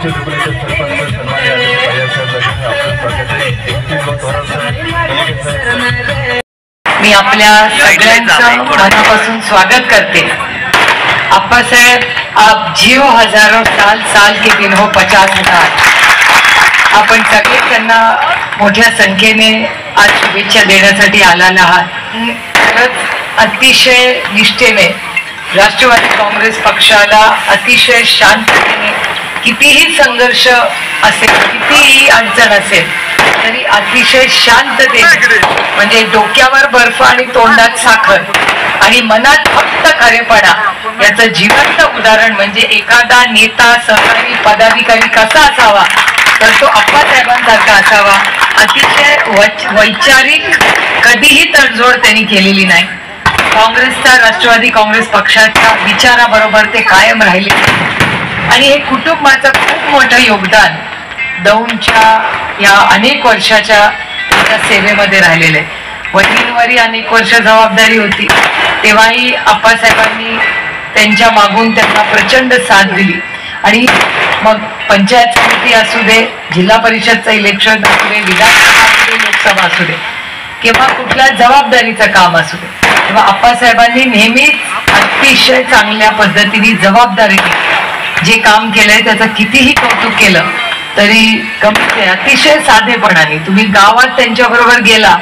मी आपल्या सगळ्यांचं मनापासून स्वागत करते। अप्पासाहेब, आप जियो हजारों साल, साल के दिन हो 50,000। आपण सगळे त्यांना मोठ्या संख्येने आज शुभेच्छा देण्यासाठी आलेला आहात। खरंच अतिशय निष्ठेने राष्ट्रवादी काँग्रेस पक्षाला अतिशय शांततेने कितीही संघर्ष असेल, कितीही अडचण असेल तरी अतिशय शांततेने, म्हणजे डोक्यावर बर्फ आणि तोंडात साखर आणि मनात फक्त खरेपणा याचं जिवंत उदाहरण म्हणजे एखादा नेता, सहकारी, पदाधिकारी कसा असावा तर तो अप्पासाहेबांसारखा असावा। अतिशय वैचारिक, कधीही तडजोड त्यांनी केलेली नाही। काँग्रेसचा, राष्ट्रवादी काँग्रेस पक्षाच्या विचाराबरोबर ते कायम राहिले आणि हे कुटुंबाचं खूप मोठं योगदान दौंडच्या या अनेक वर्षाच्या सेवेमध्ये राहिलेले। वडिलांवरही अनेक वर्ष जबाबदारी होती, तेव्हाही अप्पासाहेबांनी त्यांच्या मागून त्यांना प्रचंड साथ दिली आणि मग पंचायत समिती असू दे, जिल्हा परिषदचं इलेक्शन असू दे, विधानसभा असू दे, लोकसभा असू दे किंवा कुठल्या जबाबदारीचं काम असू दे, तेव्हा अप्पासाहेबांनी नेहमीच अतिशय चांगल्या पद्धतीने जबाबदारीने जे काम केलंय त्याचं कितीही कौतुक केलं तरी कमीच आहे। अतिशय साधेपणाने तुम्ही गावात त्यांच्या बरोबर गेला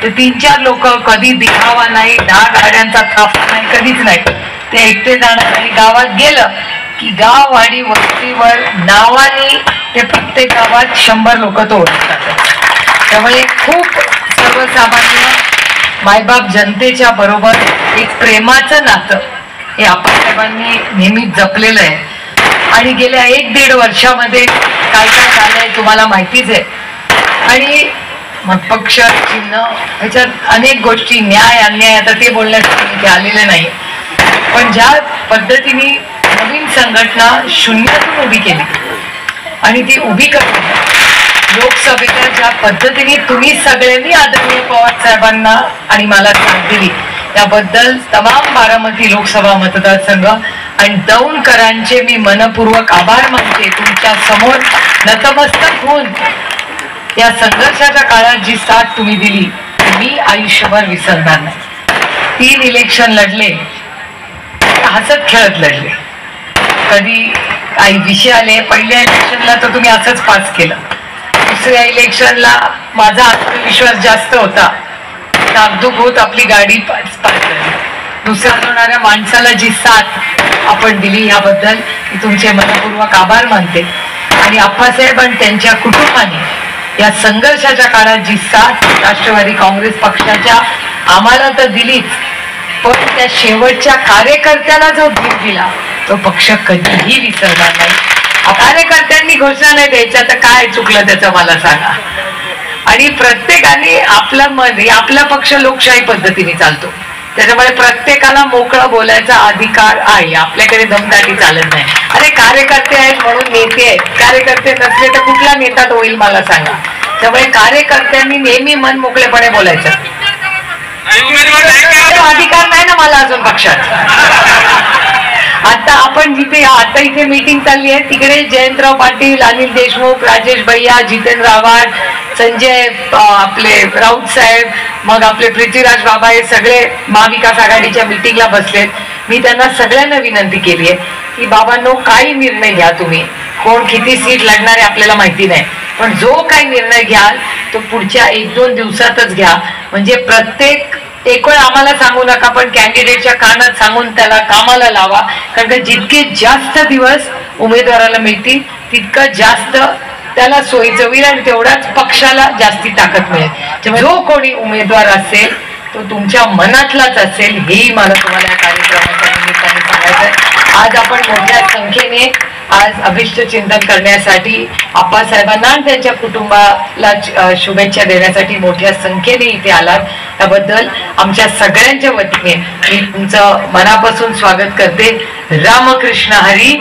तर 3-4 लोक, कधी दिखावा नाही, 10 गाड्यांचा ताफा नाही, कधीच नाही। ते एकटे जाणार आणि गावात गेलं की गाववाडी वस्तीवर नावाने ते प्रत्येक गावात 100 लोक तो ओळखतात। त्यामुळे खूप सर्वसामान्य मायबाप जनतेच्या बरोबर एक प्रेमाचं नातं हे अप्पासाहेबांनी नेहमी जपलेलं आहे आणि गेल्या 1-1.5 वर्षामध्ये काय काय झालंय तुम्हाला माहितीच आहे। आणि मग पक्ष, चिन्ह, ह्याच्यात अनेक गोष्टी, न्याय अन्याय, आता ते बोलण्यासाठी इथे आलेले नाही, पण ज्या पद्धतीने नवीन संघटना शून्यातून उभी केली आणि ती उभी करून लोकसभेच्या ज्या पद्धतीने तुम्ही सगळ्यांनी आदरणीय पवार साहेबांना आणि मला साथ दिली त्याबद्दल तमाम बारामती लोकसभा मतदारसंघ आणि दौंडकरांचे मी मनपूर्वक आभार मानते। तुमच्या समोर नतमस्तक होऊन या संघर्षाच्या काळात जी साथ तुम्ही दिली मी आयुष्यभर विसरणार नाही। 3 इलेक्शन लढले, हसत खेळत लढले, कधी काही विषय आले। पहिल्या इलेक्शनला तर तुम्ही असंच पास केलं, दुसऱ्या इलेक्शनला माझा आत्मविश्वास जास्त होता, धाकधूक होत आपली गाडी पास झाली। दुसऱ्या होणाऱ्या माणसाला जी साथ आपण दिली याबद्दल मी तुमचे मनपूर्वक आभार मानते आणि अप्पासाहेब आणि त्यांच्या कुटुंबाने या संघर्षाच्या काळात जी साथ राष्ट्रवादी काँग्रेस पक्षाच्या आम्हाला तर दिलीच, पण त्या शेवटच्या कार्यकर्त्याला जो धीर दिला तो पक्ष कधीही विसरणार नाही। कार्यकर्त्यांनी घोषणा नाही द्यायच्या तर काय चुकलं त्याचं मला सांगा। आणि प्रत्येकाने आपला पक्ष लोकशाही पद्धतीने चालतो, त्याच्यामुळे प्रत्येकाला मोकळं बोलायचा अधिकार आहे। आपल्याकडे दमदाटी चालत नाही। अरे कार्यकर्ते आहेत म्हणून नेते आहेत, कार्यकर्ते नसले तर कुठला नेता होईल मला सांगा। त्यामुळे कार्यकर्त्यांनी नेहमी मन मोकळेपणे बोलायचं। अधिकार नाही ना मला अजून पक्षात। आता आपण जिथे आता इथे मीटिंग चालली आहे तिकडे जयंतराव पाटील, अनिल देशमुख, राजेश भैया, जितेंद्र आव्हाड, संजय, आपले राऊत साहेब, मग आपले पृथ्वीराज बाबा हे सगळे महाविकास आघाडीच्या मीटिंगला बसलेत। मी त्यांना सगळ्यांना विनंती केली आहे की बाबांनो काही निर्णय घ्या, तुम्ही कोण किती सीट लढणार आहे आपल्याला माहिती नाही, पण जो काही निर्णय घ्याल तो पुढच्या 1-2 दिवसातच घ्या, म्हणजे प्रत्येक एक वेळ आम्हाला सांगू नका, पण कॅन्डिडेटच्या कानात सांगून त्याला कामाला लावा। कारण जितके जास्त दिवस उमेदवाराला मिळतील तितकं जास्त त्याला सोयीचं होईल आणि तेवढाच पक्षाला जास्ती ताकद मिळेल। जो कोणी उमेदवार असेल तो तुमच्या मनातलाच असेल हेही मला तुम्हाला या कार्यक्रमाच्या निमित्ताने सांगायचं। आज आपण मोठ्या संख्येने आज अभिष्ट चिंतन करण्यासाठी अप्पासाहेबांना आणि त्यांच्या कुटुंबाला शुभेच्छा देण्यासाठी मोठ्या संख्येने इथे आलात, त्याबद्दल आमच्या सगळ्यांच्या वतीने मी तुमचं मनापासून स्वागत करते। रामकृष्ण हरी।